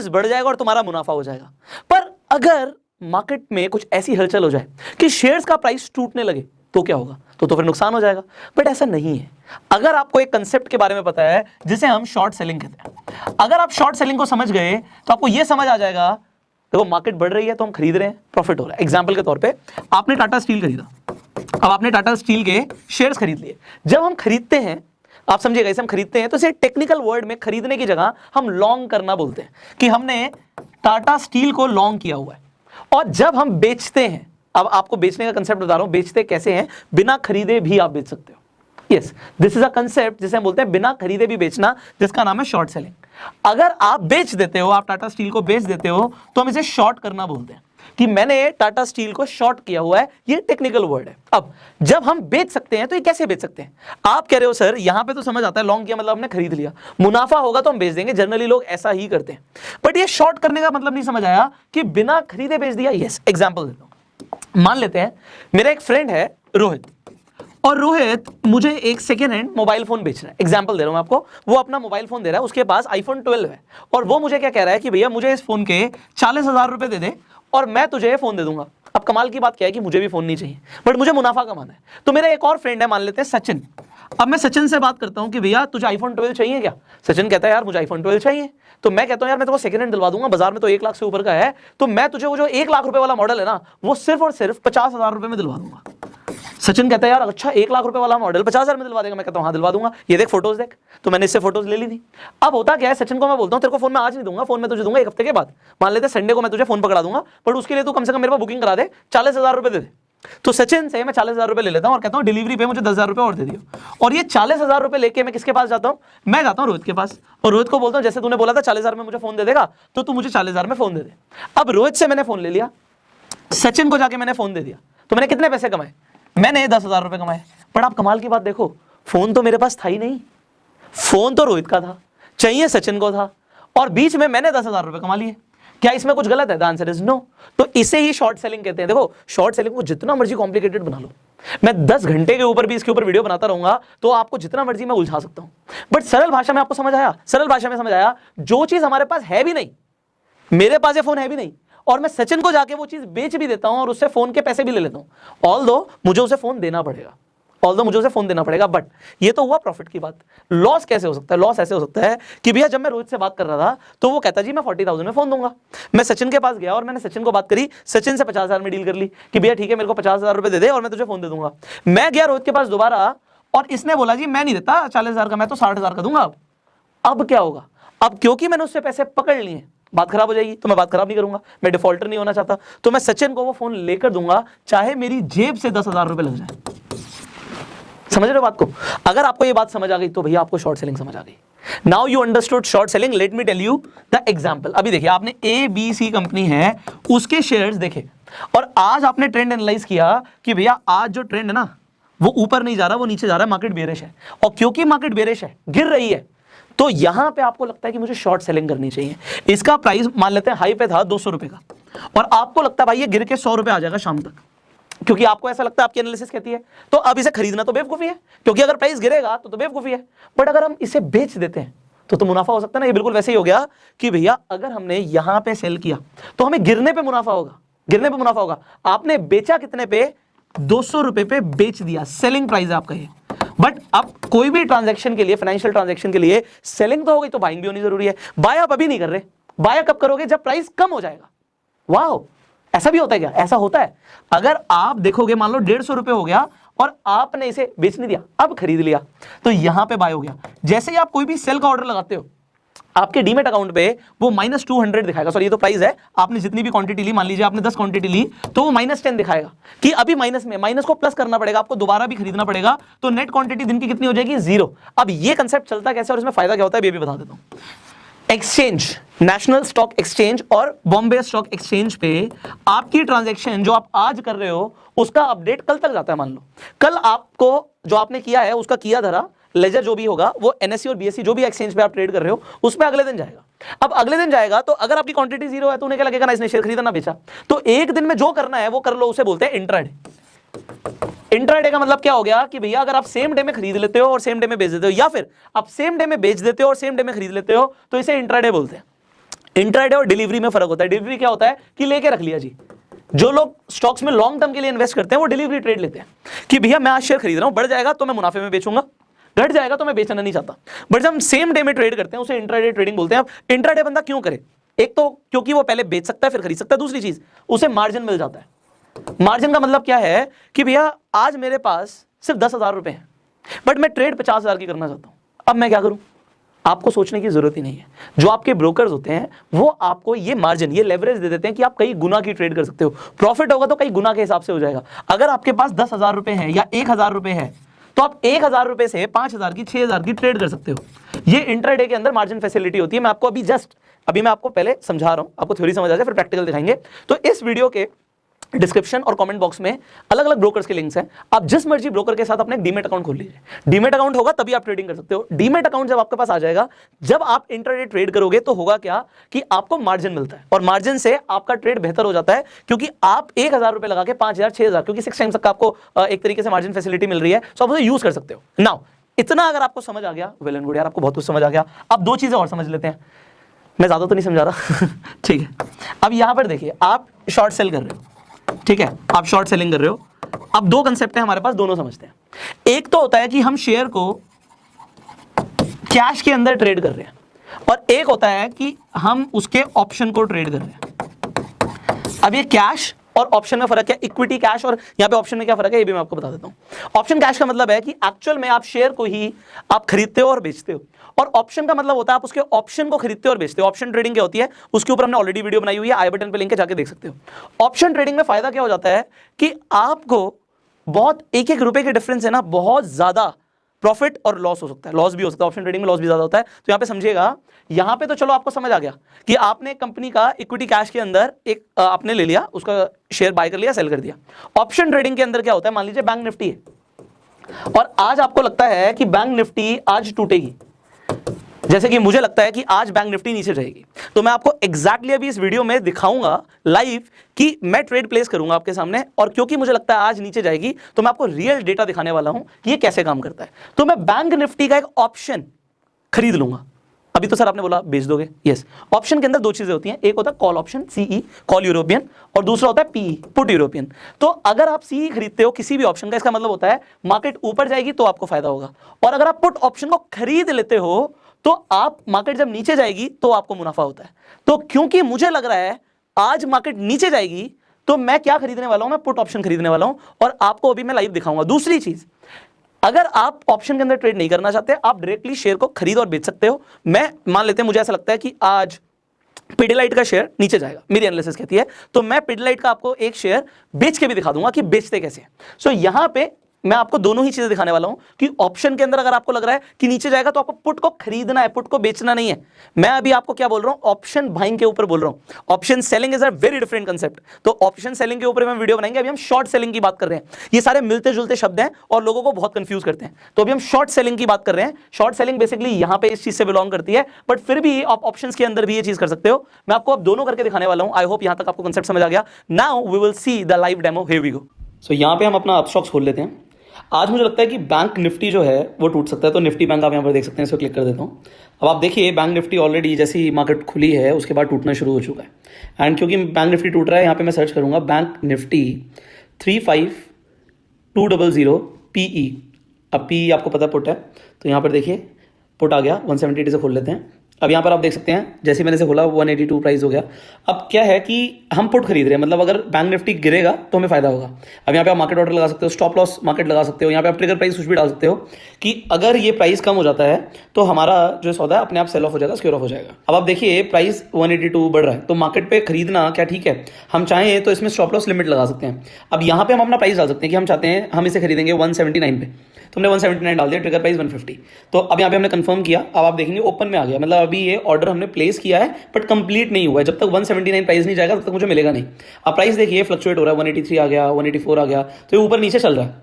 Price बढ़ जाएगा और तुम्हारा मुनाफा हो जाएगा। पर अगर मार्केट में कुछ ऐसी हलचल हो जाए कि शेयर्स का प्राइस टूटने लगे तो क्या होगा? तो फिर नुकसान हो जाएगा। बट ऐसा नहीं है। अगर आपको एक कंसेप्ट के बारे में पता है जिसे हम शॉर्ट सेलिंग कहते हैं, अगर आप शॉर्ट सेलिंग को समझ गए तो आपको यह समझ आ जाएगा, देखो मार्केट बढ़ रही है तो हम खरीद रहे हैं, प्रॉफिट हो रहा है। एग्जांपल के तौर पे आपने टाटा स्टील खरीदा, अब आपने टाटा स्टील के शेयर्स खरीद लिए। जब हम खरीदते हैं, आप समझिएगा, इसे हम खरीदते हैं तो इसे टेक्निकल वर्ड में खरीदने की जगह हम लॉन्ग करना बोलते हैं कि हमने टाटा स्टील को लॉन्ग किया हुआ है। और जब हम बेचते हैं, अब आपको बेचने का कंसेप्ट बता रहा हूं, बेचते कैसे हैं, बिना खरीदे भी आप बेच सकते हो। Yes, this is a concept जिसे हम बोलते हैं बिना खरीदे भी बेचना, जिसका नाम है शॉर्ट सेलिंग। अगर आप बेच देते हो, आप टाटा स्टील को बेच देते हो, तो हम इसे शॉर्ट करना बोलते हैं कि मैंने टाटा स्टील को शॉर्ट किया हुआ है। ये टेक्निकल वर्ड है। अब जब हम बेच सकते हैं तो ये कैसे बेच सकते हैं? आप कह रहे हो सर यहां पे तो समझ आता है, लॉन्ग किया मतलब हमने खरीद लिया, मुनाफा होगा तो हम बेच देंगे, जनरली लोग ऐसा ही करते हैं। बट ये शॉर्ट करने का मतलब नहीं समझ आया कि बिना खरीदे बेच दिया। यस, एग्जांपल देता हूं। मान लेते हैं मेरा एक फ्रेंड है रोहित, और रोहित मुझे एक सेकेंड हैंड मोबाइल फोन बेच रहा है। एग्जांपल दे रहा हूं मैं आपको, वो अपना मोबाइल फोन दे रहा है, उसके पास आईफोन 12 है, और वो मुझे क्या कह रहा है कि भैया मुझे इस फोन के 40,000 रुपए दे दे और मैं तुझे फोन दे दूंगा। अब कमाल की बात क्या है कि मुझे भी फोन नहीं चाहिए, बट मुझे मुनाफा कमाना है। तो मेरा एक और फ्रेंड है, मान लेते हैं सचिन। अब मैं सचिन से बात करता हूं कि भैया तुझे आईफोन 12 चाहिए क्या? सचिन कहता है यार मुझे आईफोन 12 चाहिए। तो मैं कहता हूं यार मैं तो सेकंड हैंड दिलवा दूंगा, बाजार में तो 1 लाख से ऊपर का है, तो मैं तुझे वो जो 1 लाख रुपए वाला मॉडल है ना, वो सिर्फ और सिर्फ 50,000 रुपए में दिलवा दूंगा। सचिन कहता है यार अच्छा 1 लाख रुपए वाला मॉडल 50,000 में दिलवा देगा? मैं कहता हूं हाँ दिलवा दूंगा, ये देख फोटोज देख। तो मैंने इससे फोटोज ले ली थी। अब होता क्या है, सचिन को मैं बोलता हूं तेरे को फोन मैं आज नहीं दूंगा, फोन मैं तुझे दूंगा 1 हफ्ते के बाद। मान लेते संडे को मैं तुझे फोन पकड़ा दूंगा, पर उसके लिए तू कम से कम मेरे पास बुकिंग करा दे, 40,000 रुपए दे दे। तो सचिन से मैं 40,000 रुपए ले लेता हूं और कहता हूं डिलीवरी पे मुझे 10,000 रुपए और दे दियो। और ये 40,000 रुपए लेके मैं किसके पास जाता हूं? मैं जाता हूं रोहित के पास, और रोहित को बोलता हूं जैसे तूने बोला था 40,000 में मुझे फोन दे देगा, तो तू मुझे 40,000 में फोन दे दे। अब रोहित से मैंने फोन ले लिया, सचिन को जाके मैंने फोन दे दिया, तो मैंने कितने पैसे कमाए? मैंने 10,000 रुपए कमाए। पर आप कमाल की बात देखो, फोन तो मेरे पास था ही नहीं, फोन तो रोहित का था, चाहिए सचिन को था, और बीच में मैंने 10,000 रुपए कमा लिए। क्या इसमें कुछ गलत है? The answer is no. तो इसे ही शॉर्ट सेलिंग कहते हैं। देखो शॉर्ट सेलिंग को जितना मर्जी कॉम्प्लिकेटेड बना लो, मैं 10 घंटे के ऊपर भी इसके ऊपर वीडियो बनाता रहूंगा, तो आपको जितना मर्जी मैं उलझा सकता हूं, बट सरल भाषा में आपको समझ आया? सरल भाषा में समझ आया? जो चीज हमारे पास है भी नहीं, मेरे पास ये फोन है भी नहीं, और मैं सचिन को जाके वो चीज बेच भी देता हूं और उससे फोन के पैसे भी ले लेता हूं, ऑल्दो मुझे उसे फोन देना पड़ेगा, बट ये तो हुआ प्रॉफिट की बात। लॉस कैसे हो सकता है? लॉस ऐसे हो सकता है कि भैया जब मैं रोहित से बात कर रहा था तो वो कहता जी मैं 40,000 में फोन दूंगा। मैं सचिन के पास गया और मैंने सचिन को बात करी, सचिन से 50,000 में डील कर ली कि भैया ठीक है मेरे को 50,000 रुपए दे दे और मैं तुझे फोन दे दूंगा। मैं गया रोहित के पास दोबारा, और इसने बोला जी मैं नहीं देता 40,000 का, मैं तो 60,000 का दूंगा। अब क्या होगा? अब क्योंकि मैंने उससे पैसे पकड़ लिए, बात खराब हो जाएगी, तो मैं बात खराब नहीं करूंगा, मैं डिफॉल्टर नहीं होना चाहता, तो मैं सचिन को वो फोन लेकर दूंगा, चाहे मेरी जेब से 10,000 रुपए लग जाए। समझ रहे हो बात को? अगर आपको ये बात समझ आ गई तो भैया आपको शॉर्ट सेलिंग समझ आ गई। Now you understood short selling. Let me tell you the example. अभी देखिए आपने ABC कंपनी है, उसके शेयर्स देखे, और आज आपने ट्रेंड एनालाइज किया कि भैया आज जो ट्रेंड है ना वो ऊपर नहीं जा रहा, वो नीचे जा रहा है, मार्केट बेरिश है, और क्योंकि मार्केट बेरिश है, गिर रही है, तो यहां पे आपको लगता है कि मुझे शॉर्ट सेलिंग करनी चाहिए। इसका प्राइस मान लेते हैं हाई पे था 200 रुपए का, और आपको लगता है भाई ये गिर के 100 रुपए आ जाएगा शाम तक, क्योंकि आपको ऐसा लगता है, आपकी एनालिसिस कहती है, तो अब इसे खरीदना तो बेवकूफी है, क्योंकि अगर प्राइस गिरेगा तो बेवकूफी है। बट अगर हम इसे बेच देते हैं तो मुनाफा हो सकता है ना। ये बिल्कुल वैसे ही हो गया कि भैया अगर हमने यहां पे सेल किया तो हमें गिरने पे मुनाफा होगा, गिरने पे मुनाफा होगा। आपने बेचा कितने पे? 200 रुपए पे बेच दिया, सेलिंग प्राइस है आपका ये। बट अब कोई भी ट्रांजैक्शन के लिए, फाइनेंशियल ट्रांजैक्शन के लिए सेलिंग तो हो गई, तो बाइंग भी होनी जरूरी है। बाय आप अभी नहीं कर रहे, बाय कब करोगे? जब प्राइस कम हो जाएगा। वाह, ऐसा भी होता है क्या? ऐसा होता है। अगर आप देखोगे, मान लो 150 रुपए हो गया और आपने इसे बेच नहीं दिया, अब खरीद लिया, तो यहां पे बाय हो गया। जैसे ही आप कोई भी सेल का ऑर्डर लगाते हो, आपके डीमेट अकाउंट पे वो -200 दिखाएगा। सॉरी, ये तो प्राइस है, आपने जितनी भी क्वांटिटी ली, मान लीजिए आपने 10 क्वांटिटी ली, तो वो -10 दिखाएगा कि अभी माइनस में, माइनस को प्लस करना पड़ेगा, आपको दोबारा भी खरीदना पड़ेगा, तो नेट क्वांटिटी दिन की कितनी हो जाएगी? 0। अब ये कंसेप्ट चलता कैसे और इसमें फायदा क्या होता है ये भी बता देता हूं। एक्सचेंज, नेशनल स्टॉक एक्सचेंज और बॉम्बे स्टॉक एक्सचेंज पे आपकी ट्रांजैक्शन जो आप आज कर रहे हो उसका अपडेट कल तक जाता है। मान लो कल आपको जो आपने किया है उसका किया धरा लेजर जो भी होगा वो NSE और BSE जो भी एक्सचेंज पे आप ट्रेड कर रहे हो उसमें अगले दिन जाएगा। अब अगले दिन जाएगा तो अगर आपकी क्वांटिटी 0 है तो उन्हें क्या लगेगा ना, इसने शेयर खरीदा ना बेचा। तो एक दिन में जो करना है वो कर लो, उसे बोलते हैं इंट्राडे। इंट्राडे का मतलब क्या हो गया कि भैया अगर आप सेम डे में खरीद लेते हो और सेम डे में बेच देते हो, या फिर आप सेम डे में बेच देते हो और सेम डे में खरीद लेते हो, तो इसे इंट्राडे बोलते हैं। इंट्राडे और डिलीवरी में फर्क होता है। डिलीवरी क्या होता है कि लेके रख लिया जी। जो लोग स्टॉक्स में लॉन्ग टर्म के लिए इन्वेस्ट करते हैं वो डिलीवरी ट्रेड लेते हैं कि भैया मैं आज शेयर खरीद रहा हूं, बढ़ जाएगा तो मैं मुनाफे में बेचूंगा, घट जाएगा तो मैं बेचना नहीं चाहता। बट जब हम सेम डे में ट्रेड करते हैं उसे इंट्राडे ट्रेडिंग बोलते हैं। अब इंट्राडे बंदा क्यों करे? एक तो क्योंकि वो पहले बेच सकता है फिर खरीद सकता है, दूसरी चीज उसे मार्जिन मिल जाता है। मार्जिन का मतलब क्या है कि भैया आज मेरे पास सिर्फ 10,000 रुपए हैं बट मैं ट्रेड 50,000 की करना चाहता हूं, अब मैं क्या करूं? आपको सोचने की जरूरत ही नहीं है। जो आपके ब्रोकर्स होते हैं वो आपको ये मार्जिन, ये लेवरेज दे देते हैं कि आप कई गुना की ट्रेड कर सकते हो। प्रॉफिट होगा तो कई गुना के हिसाब से हो जाएगा। अगर आपके पास 10,000 रुपए है या 1,000 रुपए है तो आप 1,000 रुपए से 5,000 की 6,000 की ट्रेड कर सकते हो। ये इंट्राडे के अंदर मार्जिन फैसिलिटी होती है। मैं आपको अभी मैं आपको पहले समझा रहा हूं, आपको थ्योरी समझ आ जाए फिर प्रैक्टिकल दिखाएंगे। तो इस वीडियो के डिस्क्रिप्शन और कमेंट बॉक्स में अलग अलग ब्रोकर्स के लिंक्स हैं। आप जिस मर्जी ब्रोकर के साथ अपने डीमेट अकाउंट खोल लीजिए। डीमेट अकाउंट होगा तभी आप ट्रेडिंग कर सकते हो। डीमेट अकाउंट जब आपके पास आ जाएगा, जब आप इंट्राडे ट्रेड करोगे तो होगा क्या कि आपको मार्जिन मिलता है और मार्जिन से आपका ट्रेड बेहतर हो जाता है क्योंकि आप 1,000 रुपए लगा के 5,000 6,000 क्योंकि 6 टाइम्स तक आपको एक तरीके से मार्जिन फैसिलिटी मिल रही है, तो आप उसे यूज कर सकते हो। नाउ इतना अगर आपको समझ आ गया, वेल एंड गुड यार, आपको बहुत कुछ समझ आ गया। अब दो चीजें और समझ लेते हैं, मैं ज्यादा तो नहीं समझा रहा ठीक है। अब यहां पर देखिए, आप शॉर्ट सेल कर रहे हो, ठीक है, आप शॉर्ट सेलिंग कर रहे हो। अब दो कंसेप्ट है हमारे पास, दोनों समझते हैं। एक तो होता है कि हम शेयर को कैश के अंदर ट्रेड कर रहे हैं और एक होता है कि हम उसके ऑप्शन को ट्रेड कर रहे हैं। अब ये कैश और ऑप्शन में फर्क है, इक्विटी कैश और यहां पे ऑप्शन में क्या फर्क है ये भी मैं आपको बता देता हूं। ऑप्शन कैश का मतलब है कि एक्चुअल में आप शेयर को ही आप खरीदते हो और बेचते हो, और ऑप्शन का मतलब होता है आप उसके ऑप्शन को खरीदते हो और बेचते हो। ऑप्शन ट्रेडिंग क्या होती है उसके ऊपर हमने ऑलरेडी वीडियो बनाई हुई है, आई बटन पे लिंक है, जाके देख सकते हो। ऑप्शन ट्रेडिंग में फायदा क्या हो जाता है कि आपको बहुत एक एक रुपए के डिफरेंस है ना, बहुत ज्यादा प्रॉफिट और लॉस हो सकता है, लॉस भी हो सकता है। ऑप्शन ट्रेडिंग में लॉस भी ज्यादा होता है। तो यहां पे समझिएगा, यहां पे तो चलो आपको समझ आ गया कि आपने कंपनी का इक्विटी कैश के अंदर एक आपने ले लिया, उसका शेयर बाय कर लिया, सेल कर दिया। ऑप्शन ट्रेडिंग के अंदर क्या होता है, मान लीजिए बैंक निफ्टी है और आज आपको लगता है कि बैंक निफ्टी आज टूटेगी, जैसे कि मुझे लगता है कि आज बैंक निफ्टी नीचे जाएगी, तो मैं आपको एग्जैक्टली अभी इस वीडियो में दिखाऊंगा लाइव कि मैं ट्रेड प्लेस करूंगा आपके सामने, और क्योंकि मुझे लगता है आज नीचे जाएगी तो मैं आपको रियल डेटा दिखाने वाला हूं कि ये कैसे काम करता है। तो मैं बैंक निफ्टी का एक ऑप्शन खरीद लूंगा। अभी तो सर आपने बोला बेच दोगे, यस। ऑप्शन के अंदर दो चीजें होती हैं, एक होता है call option CE, call European, और दूसरा होता है पीई, पुट यूरोपियन। तो अगर आप सीई खरीदते हो किसी भी ऑप्शन का, इसका मतलब होता है मार्केट ऊपर जाएगी तो आपको फायदा होगा, और अगर आप पुट ऑप्शन को खरीद लेते हो तो आप मार्केट जब नीचे जाएगी तो आपको मुनाफा होता है। तो क्योंकि मुझे लग रहा है आज मार्केट नीचे जाएगी तो मैं क्या खरीदने वाला हूं, मैं पुट ऑप्शन खरीदने वाला हूं, और आपको अभी मैं लाइव दिखाऊंगा। दूसरी चीज, अगर आप ऑप्शन के अंदर ट्रेड नहीं करना चाहते, आप डायरेक्टली शेयर को खरीद और बेच सकते हो। मैं मान लेते हैं, मुझे ऐसा लगता है कि आज पिडिलाइट का शेयर नीचे जाएगा, मेरी एनालिसिस कहती है, तो मैं पिडिलाइट का आपको एक शेयर बेच के भी दिखा दूंगा कि बेचते कैसे। सो यहां पे मैं आपको दोनों ही चीजें दिखाने वाला हूं कि ऑप्शन के अंदर अगर आपको लग रहा है कि नीचे जाएगा तो आपको पुट को खरीदना है, पुट को बेचना नहीं है। मैं अभी आपको क्या बोल रहा हूं, ऑप्शन बाइंग के ऊपर बोल रहा हूं। Option selling is a very different concept. तो ऑप्शन सेलिंग के ऊपर हम वीडियो बनाएंगे। अभी हम शॉर्ट सेलिंग की बात कर रहे हैं। ये सारे मिलते जुलते शब्द हैं और लोगों को बहुत कंफ्यूज करते हैं। तो अभी हम शॉर्ट सेलिंग की बात कर रहे हैं। शॉर्ट सेलिंग बेसिकली यहां पे इस चीज से बिलोंग करती है, बट फिर भी आप ऑप्शंस के अंदर भी ये चीज कर सकते हो। मैं आपको अब दोनों करके दिखाने वाला हूं। आई होप यहां तक आपको कंसेप्ट समझ आ गया। Now we will see the live demo, here we go. So यहां पे हम अपना अपस्टॉक्स खोल लेते हैं। आज मुझे लगता है कि बैंक निफ्टी जो है वो टूट सकता है, तो निफ्टी बैंक आप यहाँ पर देख सकते हैं, इसको क्लिक कर देता हूँ। अब आप देखिए बैंक निफ्टी ऑलरेडी जैसी मार्केट खुली है उसके बाद टूटना शुरू हो चुका है। एंड क्योंकि बैंक निफ्टी टूट रहा है, यहाँ पे मैं सर्च करूँगा बैंक निफ्टी 35200 PE। अब PE आपको पता पुट है, तो यहाँ पर देखिए पुट आ गया। 170 से खोल लेते हैं। अब यहाँ पर आप देख सकते हैं, जैसे मैंने से खोला 182 प्राइस हो गया। अब क्या है कि हम पुट खरीद रहे हैं, मतलब अगर बैंक निफ्टी गिरेगा तो हमें फायदा होगा। अब यहाँ पे आप मार्केट ऑर्डर लगा सकते हो, स्टॉप लॉस मार्केट लगा सकते हो, यहाँ पे आप ट्रिगर प्राइस कुछ भी डाल सकते हो कि अगर ये प्राइस कम हो जाता है तो हमारा जो सौदा है अपने आप सेल ऑफ हो जाएगा, सिक्योर ऑफ हो जाएगा। अब आप देखिए प्राइस 182 बढ़ रहा है, तो मार्केट पे खरीदना क्या ठीक है? हम चाहें तो इसमें स्टॉप लॉस लिमिट लगा सकते हैं। अब यहाँ पे हम अपना प्राइस डाल सकते हैं कि हम चाहते हैं हम इसे खरीदेंगे 179 पे, तो हमने 179 डाल दिया, ट्रिगर प्राइस 150। तो अब यहाँ पे हमने कंफर्म किया। अब आप देखेंगे ओपन में आ गया, मतलब अभी ये ऑर्डर हमने प्लेस किया है बट कंप्लीट नहीं हुआ है। जब तक 179 प्राइस नहीं जाएगा तब तक मुझे मिलेगा नहीं। अब प्राइस देखिए फ्लक्चुएट हो रहा है, 183 आ गया, 184 आ गया, तो ये ऊपर नीचे चल रहा है।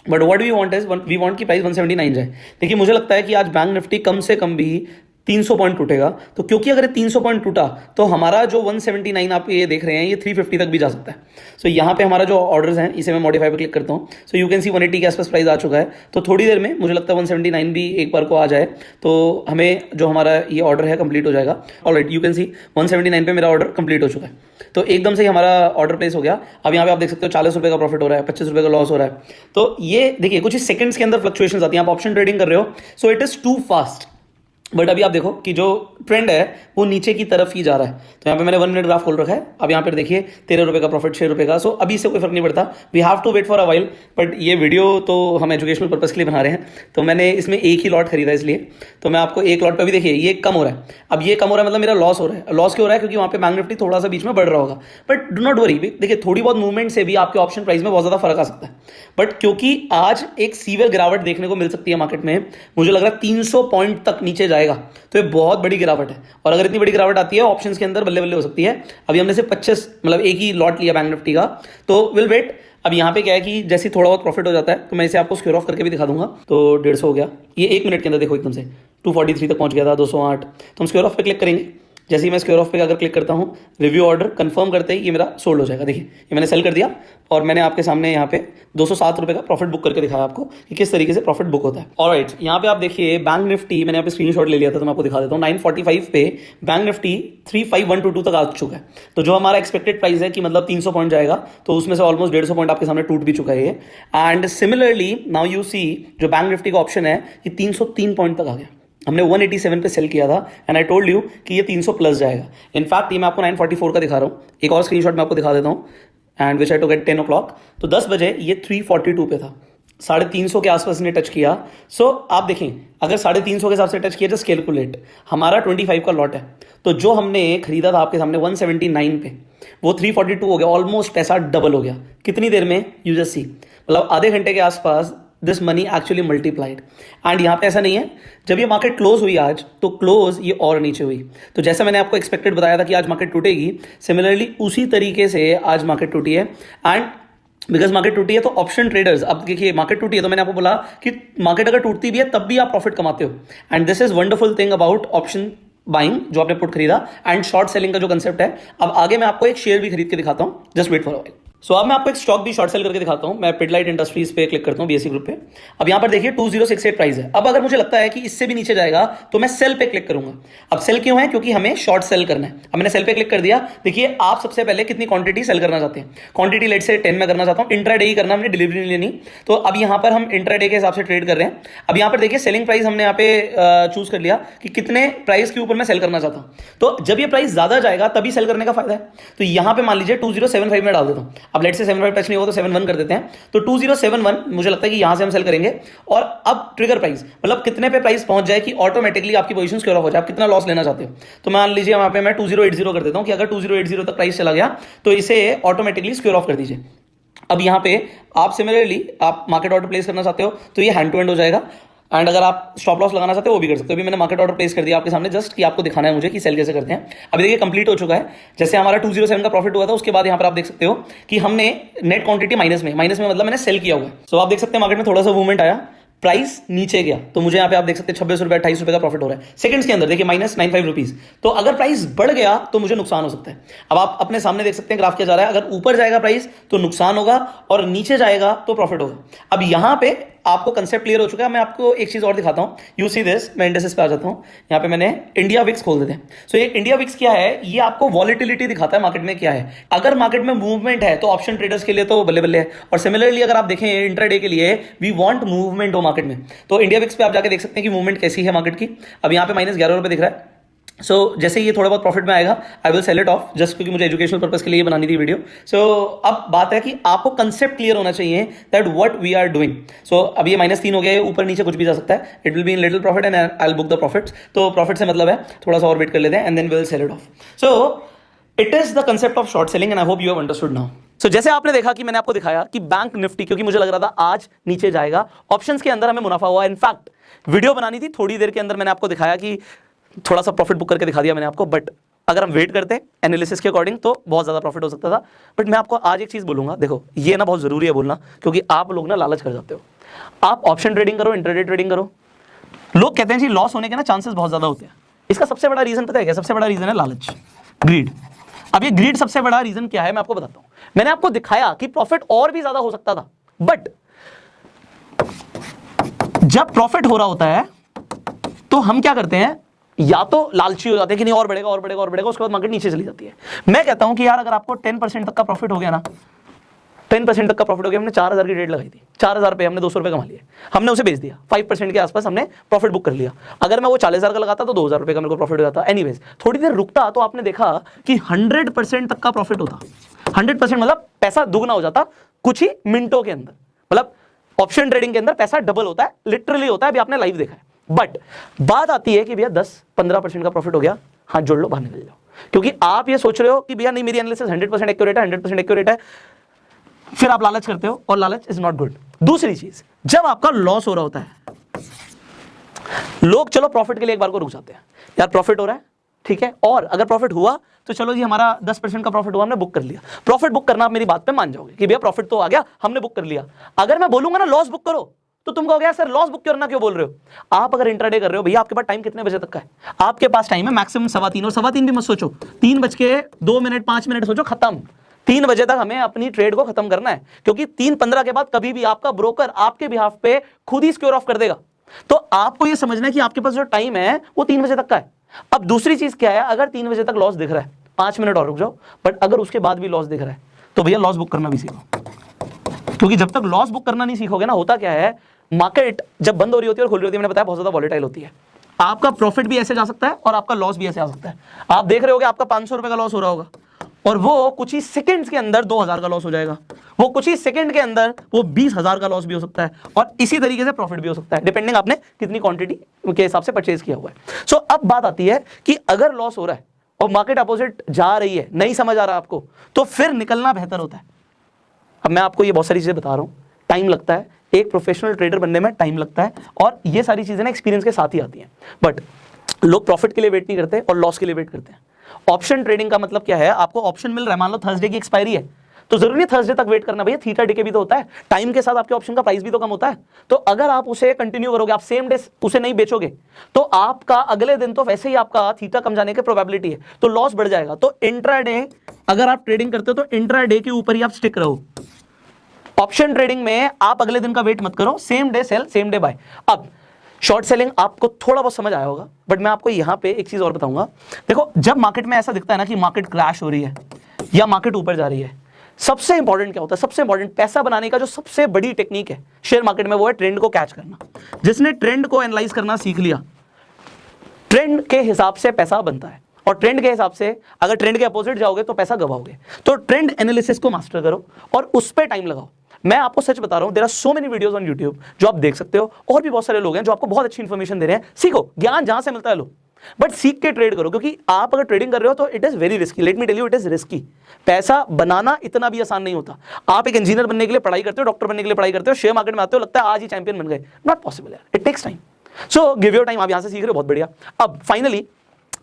But what we want is we want की प्राइस 179 जाए। देखिए मुझे लगता है कि आज बैंक निफ्टी कम से कम भी 300 पॉइंट टूटेगा, तो क्योंकि अगर 300 पॉइंट टूटा तो हमारा जो 179 आप ये देख रहे हैं ये 350 तक भी जा सकता है। सो यहाँ पे हमारा जो ऑर्डर्स हैं इसे मैं मॉडिफाई पे क्लिक करता हूँ। सो यू कैन सी 180 के आसपास प्राइस आ चुका है, तो थोड़ी देर में मुझे लगता है 179 भी एक बार को आ जाए तो हमें जो हमारा ये ऑर्डर है कंप्लीट हो जाएगा। ऑलराइट, यू कैन सी 179 पे मेरा ऑर्डर कंप्लीट हो चुका है, तो एकदम से ही हमारा ऑर्डर प्लेस हो गया। अब यहाँ पे आप देख सकते हो 40 रुपये का प्रॉफिट हो रहा है, 25 रुपये का लॉस हो रहा है। तो ये देखिए कुछ ही सेकंड्स के अंदर फ्लक्चुएशंस आती हैं। आप ऑप्शन ट्रेडिंग कर रहे हो, so it is too fast. But अभी आप देखो कि जो ट्रेंड है वो नीचे की तरफ ही जा रहा है। तो यहाँ पे मैंने 1 मिनट ग्राफ खोल रखा है। अब यहाँ पे देखिए 13 रुपये का प्रॉफिट, 6 रुपये का। सो अभी इससे कोई फर्क नहीं पड़ता, we have to wait for a while. But ये वीडियो तो हम एजुकेशनल पर्पस के लिए बना रहे हैं, तो मैंने इसमें एक ही लॉट खरीदा इसलिए। तो मैं आपको एक लॉट पे भी देखिए ये कम हो रहा है। अब ये कम हो रहा है मतलब मेरा लॉस हो रहा है। लॉस क्यों हो रहा है? क्योंकि वहाँ पे बैंक निफ्टी थोड़ा सा बीच में बढ़ रहा होगा। बट डू नॉट वरी, देखिए थोड़ी बहुत मूवमेंट से भी आपके ऑप्शन प्राइस में बहुत ज़्यादा फर्क आ सकता है। बट क्योंकि आज एक सीवियर गिरावट देखने को मिल सकती है मार्केट में, मुझे लग रहा है 300 पॉइंट तक नीचे जाएगा, तो ये बहुत बड़ी गिरावट है। और अगर इतनी बड़ी गिरावट आती है ऑप्शंस के अंदर बल्ले बल्ले हो सकती है। अभी हमने सिर्फ 25 मतलब एक ही लॉट लिया बैंक निफ्टी का, तो विल वेट। अब यहाँ पे क्या है कि जैसे थोड़ा बहुत प्रॉफिट हो जाता है तो मैं इसे आपको स्क्वायर ऑफ करके भी दिखा दूंगा। तो 150 हो गया, ये 1 मिनट के अंदर देखो एकदम से 243 तक पहुंच गया था, 208। तो हम स्क्वायर ऑफ पे क्लिक करेंगे। जैसे ही मैं स्क्वायर ऑफ पे अगर क्लिक करता हूँ, रिव्यू ऑर्डर कंफर्म करते ही ये मेरा सोल्ड हो जाएगा। देखिए ये मैंने सेल कर दिया और मैंने आपके सामने यहाँ पे 207 रुपये का प्रॉफिट बुक करके दिखाया आपको कि किस तरीके से प्रॉफिट बुक होता है। ऑलराइट, यहाँ पे आप देखिए बैंक निफ्टी मैंने यहाँ पे स्क्रीनशॉट ले लिया था, तो मैं आपको दिखा देता हूँ। 945 पे बैंक निफ्टी 35122 तक आ चुका है। तो जो हमारा एक्सपेक्टेड प्राइस है कि मतलब 300 पॉइंट जाएगा, तो उसमें से ऑलमोस्ट 150 पॉइंट आपके सामने टूट भी चुका है। And similarly now you see जो बैंक निफ्टी का ऑप्शन है ये 303 पॉइंट तक आ गया। हमने 187 पे सेल किया था एंड आई टोल्ड यू कि ये 300 प्लस जाएगा। इनफैक्ट ये मैं आपको 944 का दिखा रहा हूँ। एक और स्क्रीनशॉट मैं आपको दिखा देता हूँ, and which I to get 10 o'clock। तो 10 बजे ये 342 पे था, 350 के आसपास ने टच किया। सो आप देखें अगर 350 के हिसाब से टच किया, जस्ट कैलकुलेट, हमारा 25 का लॉट है, तो जो हमने खरीदा था आपके सामने 179 पे, वो 342 हो गया। ऑलमोस्ट पैसा डबल हो गया। कितनी देर में? यू जस्ट सी, मतलब आधे घंटे के आसपास this money actually multiplied. And यहाँ पे ऐसा नहीं है, जब ये मार्केट क्लोज हुई आज, तो क्लोज ये और नीचे हुई। तो जैसा मैंने आपको एक्सपेक्टेड बताया था कि आज मार्केट टूटेगी, सिमिलरली उसी तरीके से आज मार्केट टूटी है। एंड बिकॉज मार्केट टूटी है तो ऑप्शन ट्रेडर्स, अब देखिए मार्केट टूटी है तो मैंने आपको बोला कि मार्केट अगर टूटती भी है तब भी आप प्रॉफिट कमाते हो। And this is wonderful thing about option buying, जो आपने पुट खरीदा, एंड शॉर्ट सेलिंग का जो कंसेप्ट है। अब आगे मैं आपको एक शेयर भी खरीद के दिखाता हूं, just wait for a while. So अब मैं आपको एक स्टॉक भी शॉर्ट सेल करके दिखाता हूं। मैं पिडलाइट इंडस्ट्रीज पे क्लिक करता हूं, बीएसई ग्रुप पे। अब यहां पर देखिए 2068 प्राइस है। अब अगर मुझे लगता है कि इससे भी नीचे जाएगा तो मैं सेल पे क्लिक करूंगा। अब सेल क्यों है? क्योंकि हमें शॉर्ट सेल करना है। अब मैंने सेल पे क्लिक कर दिया। देखिए आप सबसे पहले कितनी क्वांटिटी सेल करना चाहते हैं। क्वांटिटी लेट से 10 में करना चाहता हूं, इंट्राडे ही करना, हमने डिलीवरी नहीं लेनी। तो अब यहां पर हम इंट्राडे के हिसाब से ट्रेड कर रहे हैं। अब यहां पर देखिए सेलिंग प्राइस हमने यहाँ पे चूज कर लिया कि कितने प्राइस के ऊपर मैं सेल करना चाहता हूं। तो जब ये प्राइस ज्यादा जाएगा तभी सेल करने का फायदा है। तो यहां पे मान लीजिए 2075 में डाल देता हूं। अब लेट से 75 टच नहीं हो तो 71 कर देते हैं। तो 2071 मुझे लगता है कि यहां से हम सेल करेंगे। और अब ट्रिगर प्राइस, मतलब कितने पे प्राइस पहुंच जाए कि ऑटोमेटिकली आपकी पोजीशन स्क्वायर ऑफ हो जाए। आप कितना लॉस लेना चाहते हो, तो मान लीजिए वहां पे मैं 2080 कर देता हूं कि अगर 2080 तक प्राइस चला गया तो इसे ऑटोमेटिकली स्क्वायर ऑफ कर दीजिए। अब यहां पे आप सिमिलरली आप मार्केट ऑर्डर प्लेस करना चाहते हो तो ये हैंड टू हैंड हो जाएगा। एंड अगर आप स्टॉप लॉस लगाना चाहते हो वो भी कर सकते हो। अभी मैंने मार्केट ऑर्डर प्लेस कर दिया आपके सामने, जस्ट कि आपको दिखाना है मुझे कि सेल कैसे करते हैं। अभी देखिए कंप्लीट हो चुका है। जैसे हमारा 207 का प्रॉफिट हुआ था, उसके बाद यहाँ पर आप देख सकते हो कि हमने नेट क्वांटिटी माइनस में मतलब मैंने सेल किया हुआ है। सो आप देख सकते हैं मार्केट में थोड़ा सा मूवमेंट आया, प्राइस नीचे गया, तो मुझे यहाँ पे आप देख सकते हैं 26 रुपये 28 रुपये का प्रॉफिट हो रहा है सेकंड्स के अंदर। देखिए -95 रुपीज। तो अगर प्राइस बढ़ गया तो मुझे नुकसान हो सकता है। अब आप अपने सामने देख सकते हैं ग्राफ क्या जा रहा है। अगर ऊपर जाएगा प्राइस तो नुकसान होगा और नीचे जाएगा तो प्रॉफिट होगा। अब यहां पे आपको कंसेप्ट क्लियर हो चुका है। मैं आपको एक चीज और दिखाता हूं। यू सी दिस, मैं इंडेक्सेस पे आ जाता हूं। यहाँ पे मैंने इंडिया विक्स खोल देते हैं। सो ये इंडिया विक्स क्या है? ये आपको वॉलिटिलिटी दिखाता है मार्केट में क्या है। अगर मार्केट में मूवमेंट है तो ऑप्शन ट्रेडर्स के लिए तो बल्ले बल्ले है। और सिमिलरली अगर आप देखें इंट्राडे के लिए वी वांट मूवमेंट हो मार्केट में, तो इंडिया विक्स पे आप जाके देख सकते हैं कि मूवमेंट कैसी है मार्केट की। अब यहाँ पे -11 रुपये दिख रहा है। सो जैसे ये थोड़ा बहुत प्रॉफिट में आएगा I will sell it off, just क्योंकि मुझे एजुकेशनल पर्पस के लिए बनानी थी वीडियो। सो अब बात है कि आपको कंसेप्ट क्लियर होना चाहिए that what we are doing. So अब ये -3 हो गया है, ऊपर नीचे कुछ भी जा सकता है। It will be in little profit and I will book the profits. तो प्रॉफिट से मतलब है थोड़ा सा और वेट कर लेते हैं and then we will sell it off. So it is the concept of short selling and I hope you have understood now. So जैसे आपने देखा कि मैंने आपको दिखाया कि बैंक निफ्टी, क्योंकि मुझे लग रहा था आज नीचे जाएगा, ऑप्शंस के अंदर हमें मुनाफा हुआ। इनफैक्ट वीडियो बनानी थी, थोड़ी देर के अंदर मैंने आपको दिखाया कि थोड़ा सा प्रॉफिट बुक करके दिखा दिया मैंने आपको। बट अगर हम वेट करते एनालिसिस के अकॉर्डिंग तो बहुत ज़्यादा प्रॉफिट हो सकता था। बट मैं आपको आज एक चीज़ बोलूँगा, देखो ये ना बहुत ज़रूरी है बोलना, क्योंकि आप लोग ना लालच कर जाते हो। आप ऑप्शन ट्रेडिंग करो, इंट्राडे ट्रेडिंग करो, लोग कहते हैं जी लॉस होने के ना चांसेस बहुत ज़्यादा होते हैं। इसका सबसे बड़ा रीजन पता है क्या? सबसे बड़ा रीजन है लालच, ग्रीड। अब ये ग्रीड सबसे बड़ा रीजन क्या है मैं आपको बताता हूं। मैंने आपको दिखाया कि प्रॉफिट और भी ज्यादा हो सकता था, बट जब प्रॉफिट हो रहा होता है तो हम क्या करते हैं, या तो लालची हो जाते हैं कि नहीं और बढ़ेगा और बढ़ेगा और बढ़ेगा, उसके बाद मार्केट नीचे चली जाती है। मैं कहता हूं कि यार अगर आपको 10% तक का प्रॉफिट हो गया ना, 10% तक का प्रॉफिट हो गया, हमने 4000 की ट्रेड लगाई थी, 4000 रुपए हमने 200 रुपए कमा लिए, हमने उसे बेच दिया, 5% के आसपास हमने प्रॉफिट बुक कर लिया। अगर मैं वो 40,000 का लगाता तो 2000 रुपए का मेरे को प्रॉफिट हो जाता। एनीवेज थोड़ी देर रुकता तो आपने देखा कि 100% तक का प्रॉफिट होता। 100% मतलब पैसा दुगना हो जाता कुछ ही मिनटों के अंदर। मतलब ऑप्शन ट्रेडिंग के अंदर पैसा डबल होता है, लिटरली होता है, अभी आपने लाइव देखा है। बट बात आती है कि भैया 10-15% का प्रॉफिट हो गया, हाथ जोड़ लो, बाहर निकल जाओ, क्योंकि आप ये सोच रहे हो कि भैया नहीं मेरी एनालिसिस 100% एक्यूरेट है, 100% एक्यूरेट है, फिर आप लालच करते हो और लालच इज नॉट गुड। दूसरी चीज, जब आपका लॉस हो रहा होता है, लोग चलो प्रॉफिट के लिए एक बार को रुक जाते हैं, यार प्रॉफिट हो रहा है ठीक है, और अगर प्रॉफिट हुआ तो चलो जी हमारा 10% का प्रॉफिट हुआ, हमने बुक कर लिया। प्रॉफिट बुक करना आप मेरी बात पे मान जाओगे कि भैया प्रॉफिट तो आ गया, हमने बुक कर लिया। अगर मैं बोलूंगा ना लॉस बुक करो तो तुम कहोगे यार सर लॉस बुक करना क्यों बोल रहे हो? आप अगर इंट्राडे कर रहे हो, भैया आपके पास टाइम कितने बजे तक का है? आपके पास टाइम है मैक्सिमम 3:15, और 3:15 भी मत सोचो, 3:02 5 सोचो, खत्म। 3 बजे तक हमें अपनी ट्रेड को खत्म करना है, क्योंकि 3:15 के बाद कभी भी आपका ब्रोकर आपके बिहाफ पे खुद ही स्क्योर ऑफ कर देगा। तो आपको यह समझना है कि आपके पास जो टाइम है वो 3 बजे तक का है। अब दूसरी चीज क्या है, अगर 3 बजे तक लॉस दिख रहा है, 5 मिनट और रुक जाओ, बट अगर उसके बाद भी लॉस दिख रहा है तो भैया लॉस बुक करना भी सीखो, क्योंकि जब तक लॉस बुक करना नहीं सीखोगे ना, होता क्या है, मार्केट जब बंद हो रही होती है और खुल रही होती है, मैंने बताया बहुत ज्यादा वॉलेटाइल होती है। आपका प्रॉफिट भी ऐसे जा सकता है और आपका लॉस भी ऐसे आ सकता है। आप देख रहे होगे आपका 500 रुपए का लॉस हो रहा होगा और वो कुछ ही सेकंड्स के अंदर 2000 का लॉस हो जाएगा, वो कुछ ही सेकंड के अंदर वो 20,000 का लॉस भी हो सकता है, और इसी तरीके से प्रॉफिट भी हो सकता है, डिपेंडिंग आपने कितनी क्वांटिटी के हिसाब से परचेज किया हुआ है। सो अब बात आती है कि अगर लॉस हो रहा है और मार्केट अपोजिट जा रही है, नहीं समझ आ रहा आपको, तो फिर निकलना बेहतर होता है। अब मैं आपको ये बहुत सारी चीजें बता रहा हूं, टाइम लगता है, एक प्रोफेशनल ट्रेडर बनने में टाइम लगता है, और ये सारी चीजें ना एक्सपीरियंस के साथ ही आती हैं। बट लोग प्रॉफिट के लिए वेट नहीं करते और लॉस के लिए वेट करते हैं। ऑप्शन ट्रेडिंग का मतलब क्या है, आपको ऑप्शन मिल रहा है, मान लो थर्सडे की एक्सपायरी है, तो जरूरी नहीं थर्सडे तक वेट करना, भैया थीटा डीके भी तो होता है, टाइम के साथ आपके ऑप्शन का प्राइस भी तो कम होता है। तो अगर आप उसे कंटिन्यू करोगे, आप सेम डे उसे नहीं बेचोगे, तो आपका अगले दिन तो वैसे ही आपका थीटा कम जाने की प्रोबेबिलिटी है, तो लॉस बढ़ जाएगा। तो इंट्राडे अगर आप ट्रेडिंग करते हो तो इंट्राडे के ऊपर ही आप स्टिक रहो। ऑप्शन ट्रेडिंग में आप अगले दिन का वेट मत करो, same day sell same day buy. अब शॉर्ट सेलिंग आपको थोड़ा बहुत समझ आया होगा, बट मैं आपको यहां पे एक चीज और बताऊंगा। देखो जब मार्केट में ऐसा दिखता है ना कि मार्केट क्रैश हो रही है या मार्केट ऊपर जा रही है, सबसे इंपॉर्टेंट क्या होता है, सबसे इंपॉर्टेंट पैसा बनाने का जो सबसे बड़ी टेक्निक है शेयर मार्केट में, वो है ट्रेंड को कैच करना। जिसने ट्रेंड को एनालाइज करना सीख लिया, ट्रेंड के हिसाब से पैसा बनता है, और ट्रेंड के हिसाब से अगर ट्रेंड के अपोजिट जाओगे तो पैसा गवाओगे। तो ट्रेंड एनालिसिस को मास्टर करो और उस पर टाइम लगाओ। मैं आपको सच बता रहा हूं, there are so many videos on YouTube जो आप देख सकते हो, और भी बहुत सारे लोग हैं जो आपको बहुत अच्छी इंफॉर्मेशन दे रहे हैं। सीखो, ज्ञान जहां से मिलता है लो, बट सीख के ट्रेड करो, क्योंकि आप अगर ट्रेडिंग कर रहे हो तो it is very risky. Let me tell you, it is risky. पैसा बनाना इतना भी आसान नहीं होता। आप एक इंजीनियर बनने के लिए पढ़ाई करते हो, डॉक्टर बनने के लिए पढ़ाई करते हो, शेयर मार्केट में आते हो, लगता है आज ही चैंपियन बन गए, नॉट पॉसिबल है, it takes time. So give your time, आप यहां से सीख रहे हो, बहुत बढ़िया। अब फाइनली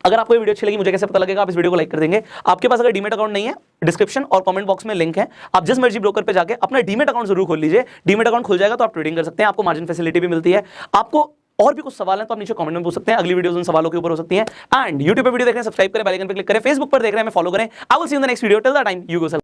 अगर आपको ये वीडियो अच्छी लगी, मुझे कैसे पता लगेगा? आप इस वीडियो को लाइक कर देंगे। आपके पास अगर डीमेट अकाउंट नहीं है, डिस्क्रिप्शन और कमेंट बॉक्स में लिंक है, आप जिस मर्जी ब्रोकर पे जाके अपना डीमेट अकाउंट जरूर खोल लीजिए। डीमेट अकाउंट खुल जाएगा तो आप ट्रेडिंग कर सकते हैं, आपको मार्जिन फैसिलिटी भी मिलती है। आपको और भी कुछ सवाल है तो आप नीचे कमेंट में पूछ सकते हैं, अगली वीडियोस उन सवालों के ऊपर हो सकती है। एंड यूट्यूब पे वीडियो देख रहे हैं, सब्सक्राइब करें, बेल आइकन पे क्लिक करें, फेसबुक पर देख रहे हैं, फॉलो करें। I will see you in the next video, till the time you go.